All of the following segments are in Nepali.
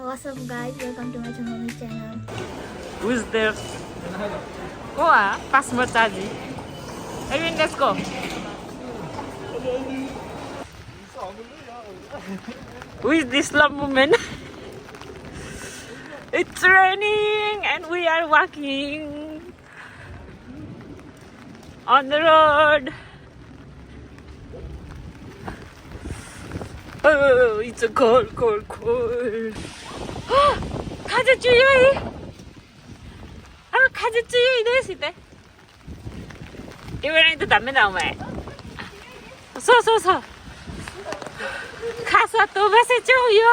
What's up guys, welcome to my channel. Who's there? Go pass more charge. Everyone, let's go. Who is this slum woman? It's raining and we are walking on the road. Oh, it's a cold. Kaja chuyoi. Kaja chuyoi desu ne. Iwa nai to dame da omae. So. Kasa tobasechou yo.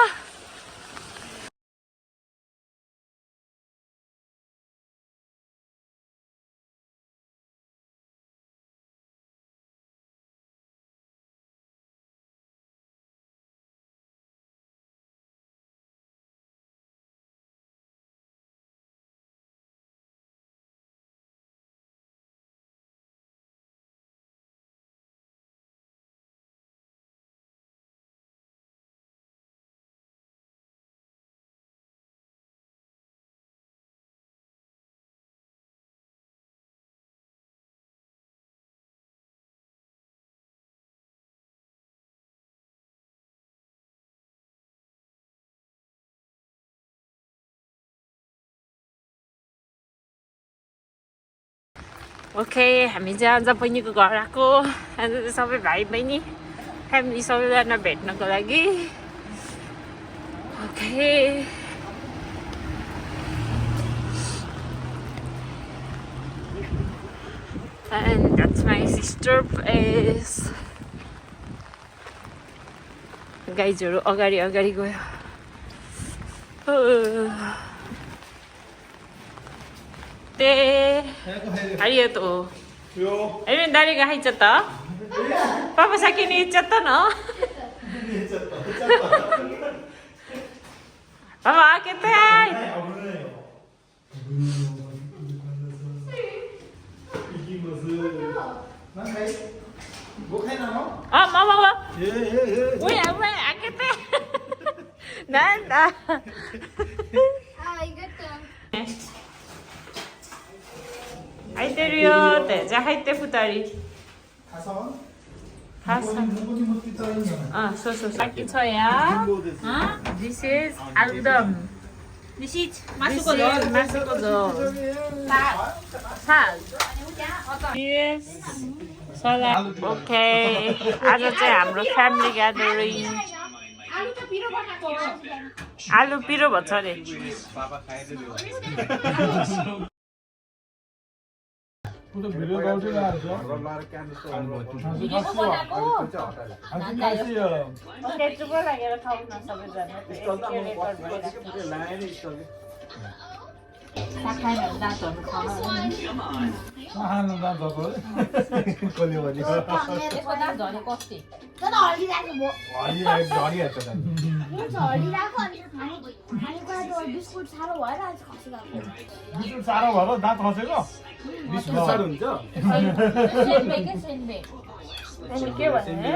Okay, हामी चाहिँ आज बहिनीको घर आएको आज सबै भाइ बहिनी फ्यामिली सबैजना भेट्नको लागि. Okay. And that's my sister place. गाइजहरु अगाडि गयो.ありがとう。誰が入っちゃった？パパ先に行っちゃったの？パパ開けて。あ、ママは？上開けて。なんだ。開いてるよーって。じゃあ入って2人。そう。Sakit soya. This is aludam. This is masuk dong. Sal. Yes. Salad. Okay. आज चाहिँ हाम्रो फ्यामिली ग्यादरिङ. आलु पिरो भन्छ अरे. भिडियो गाउँछु आएको चुप लागेर खाउँ न सबैजना. साह्रो भयो दाँत खसेको के भन्ने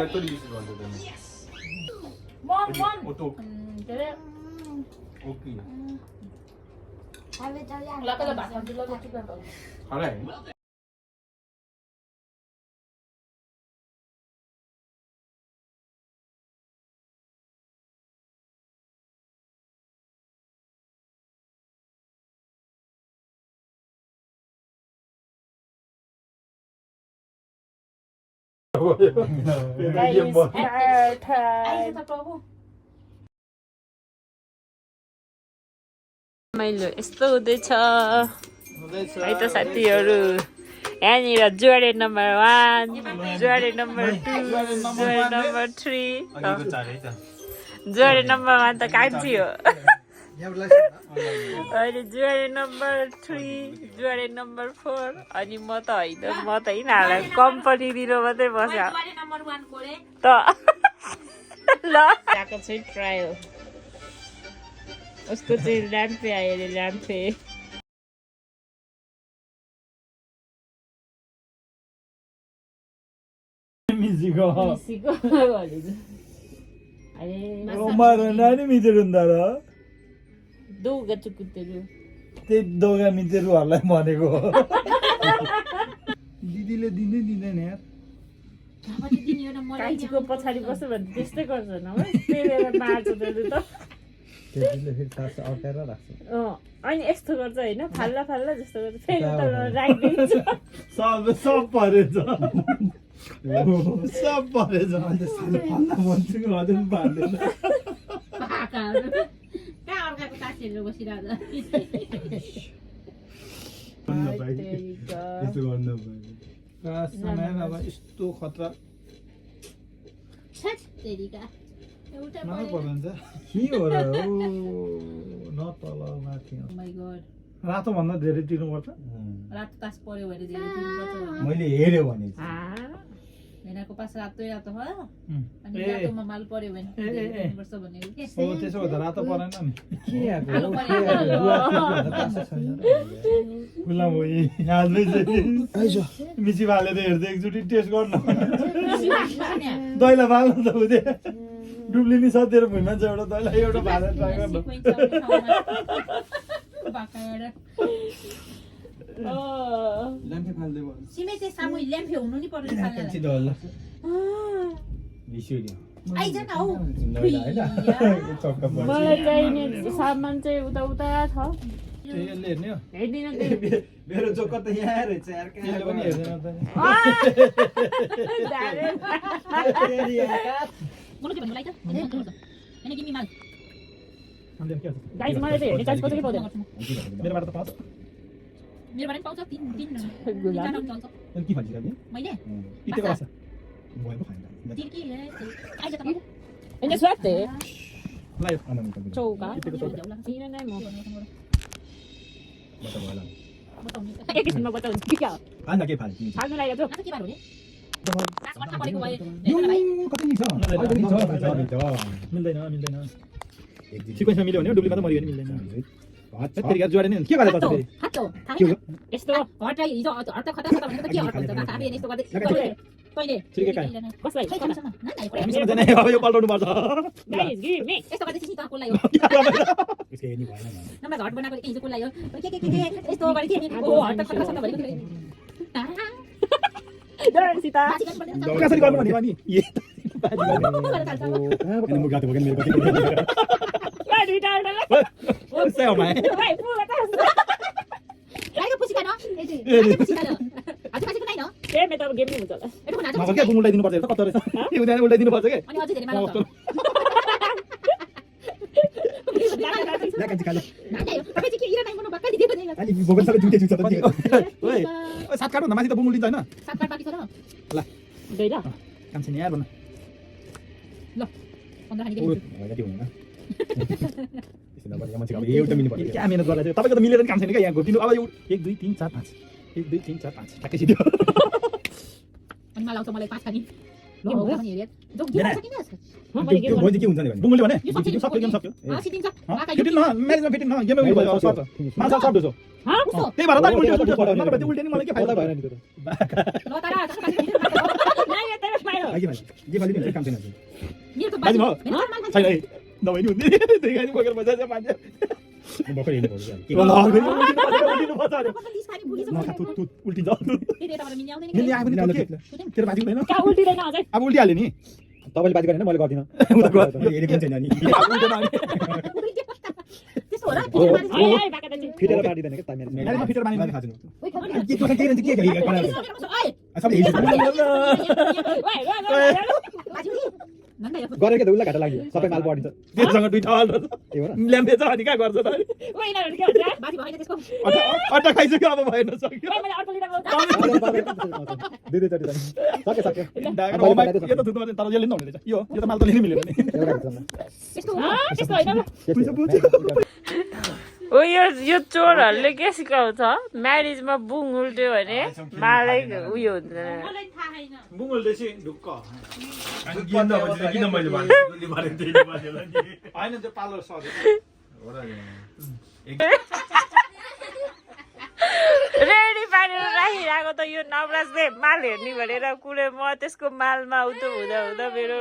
मैले यस्तो हुँदैछ है त साथीहरू. यहाँनिर जुवाडे नम्बर 1, जुवाडे नम्बर 2, जुवाडे नम्बर 3. जुवाडे नम्बर 1 त कान्छी हो. अहिले जुवाडे नम्बर 3, जुवाडे नम्बर 4 अनि म त यिनीहरूलाई कम्पनी दिनु मात्रै बस्यो त. ल आएको चाहिँ ट्रायल. उसको चाहिँ ल्याम्पे आयो अरे. ल्याम्पे मिसिको भनेको नानी मिचेर दोगा चुकुतेरु त्यही दोगा मिन्टेरुहरूलाई भनेको हो दिदीले दिँदै दिँदैन यार कान्छीको पछाडि बस्यो भने त्यस्तै गर्छ न है पेलेर मार्छ त्यसले त त्यतिले फेरि खास अटेर राख्छ अनि यस्तो गर्छ होइन फाल्ला फाल्ला जस्तो गर्छ फेरि त राखिदिन्छ सब परेछ सब परेछ अन्त साले फाल्दा भन्छु कि अझै पनि फाल्दैन यस्तो गर्नु समय अब यस्तो खतरा के हो र न तल माथि रातो भन्दा धेरै तिर्नुपर्छ रातो तास पर्यो भने धेरै तिर्नुपर्छ मैले हेऱ्यो भने हेनाको पास रातै रातो भयो अनि रातोमा माल पर्यो भने तिर्नुपर्छ भनेको के हो त्यसो भए त रातो परेन नि खुला भयो आजमै मिची भाले त हेर्दै एकचोटि टेस्ट गर्नु दैला भाल्नु त हुँदै डुब्लिनी सधेर भुइँमा चाहिँ एउटा दैला एउटा भाले ट्राई गर्नु ल्याम्फे फाल्दै भयो सिमेटे सामु ल्याम्फे हुनु नि पर्यो फाल्नलाई मलाई चाहिने सामान चाहिँ उता उता छ यसले हेर्ने हो हेर्दिन मेरो जोकर त यहाँ रहेछ यार त्यसले पनि हेर्दैन त गाइस मलाई चाहिँ हेर्ने चान्स पछाडि पाउँदैन मेरोबाट त पाउँछ मेरोबाट पनि पाउँछ तीन के भन्छ मैले पितेको रस भएको खान्छ En suerte. लायो Chouka. Sino na mo? Cái gì mà bắt đầu kích à? Ăn के फाल्छ Sáng nay là được. कति नि छ मिल्दैन मिल्दैन सिक्वेन्समा मिल्यो भने डुप्लिकेट मरियो भने मिल्दैन फेरि यार जोड्यो नि के गर्दै पर्छ फेरि यस्तो हटाइ हिजो हट खटा खटा भनेको त के हट भन्छ आफै यस्तो गर्दै तैले छिर्के काई कसलाई हामीसँग जाने अब यो पल्टाउनु पर्छ गाइस गिभ मी यस्तो गर्दै चाहिँ त कोलाई हो यसको हेर्नु भएन नम्बर हट बनाएको के हिजो कोलाई हो के यस्तो गरे के ओ हट खटा खटा भनेको डर सीता कसरी गर्नु भने नि ए बाजी गर्नु मुगा त भगन मेरो कति बाडी डाडा ओ सेउ माइ भाइ पुरा त आइको पुसिका न ए पुसिका न आज पाछे कुनै न ए मे त गेम नि हुन्छ होला एटो कुना म के बुङ उल्टाइदिनु पर्छ त कत्तो रहेछ के उदान उल्टाइदिनु पर्छ के अनि अझै धेरै माला लाकन चिकालो नाइ तपाई चाहिँ के इरा नाइ मनो बक्का दिएको नि अनि भगन सबै जुटे जुटे त ओए सात काट्नु न माथि त बुङ उल्टिन्छ हैन सात काट बाकी छ र ल गइरा काम छैन यार भन्न ल 15 हानि ओ हैन के हुँदैन यसो नभए यहाँ मान्छे अब एउटा मिल्नु पर्छ क्या मेहनत गर्दा चाहिँ तपाईको त मिलेर नि काम छैन क्या यहाँ घुर्किनु अब यो 1 2 3 4 5 1 2 3 4 5 ठ्याक्कै सिधो अनि मलाई आउँछ मलाई 5 खानी ल हो पनि हेरे जो के भन्छ किन मैले त्यो भोलि के हुन्छ नि भने बुङले भने सक्यो गेम सक्यो सिदिन्छ फिटिन न म्याचमा फिटिन न गेममा उयो भयो सर्छ माछा सब दोसो त्यही भएर त उल्टे उल्टे नत्र त्यो उल्टे नि मलाई के फाइदा भएन नि त्यो ल तारा नाइ यता बाहिर आगे भाइ के फाल्नु नि काम छैन मेरो त बाजी बाजी छैन है नभए नि हुँदैन त्यही गाडी बोकेर बजार चाहिँ पान्छ म भर्खर हेर्नु पर्छ के ल उल्टिनु पर्छ अरे न तु उल्टिन्छ मिल्ने आयो भने त के तेरो बाजी हुँदैन का उल्टिदैन अझै अब उल्टिहाल्यो नि तपाईले बाजी गरेन मैले गर्दिन हेरेको छैन नि अब उल्टेन अनि त्यसो हो र फिटेर बाँडिदैन के तामेर मैले फिटेर बाँडिन खाछु के के के के सबले गरेको त उल्ला घाटा लाग्यो सबै माल बढिन्छ त्यससँग दुई ठाल ए हो र ल्याम्पे छ अनि का गर्छ त अट्टा खाइसक्यो अब भएन सक्यो दुई चोटी सके सके यो त दुधमा तर यसले नि हुने रहेछ यो त माल त लिनु मिलेन नि ओ यो चोरहरूले के सिकाउँछ म्यारेजमा बुङ उल्ट्यो भने मालै उयो हुँदैन बुङलदेशी ढुक्क किन मैले होइन त्यो पार्लर सधैँ रेडी पारेर राखिरहेको त यो नवराजले माल हेर्ने भनेर कुरे म त्यसको मालमा उतो हुँदा हुँदा मेरो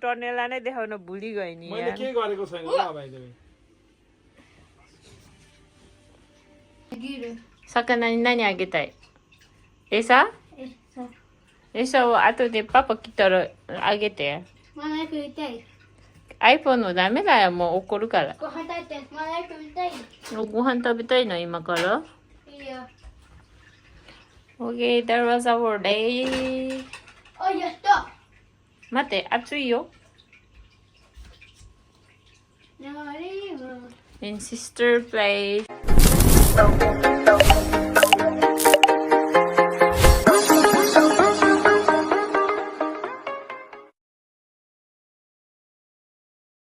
टनेला नै देखाउन भुलि गएँ नि मैले के गरेको छैन ल भाइ 魚に何あげたい？餌？餌を後でパパ来たらあげて。iPhone のダメだよ、もう怒るから。ご飯食べたいの今から？ Okay, that was our day. 待って、暑いよ。In sister place.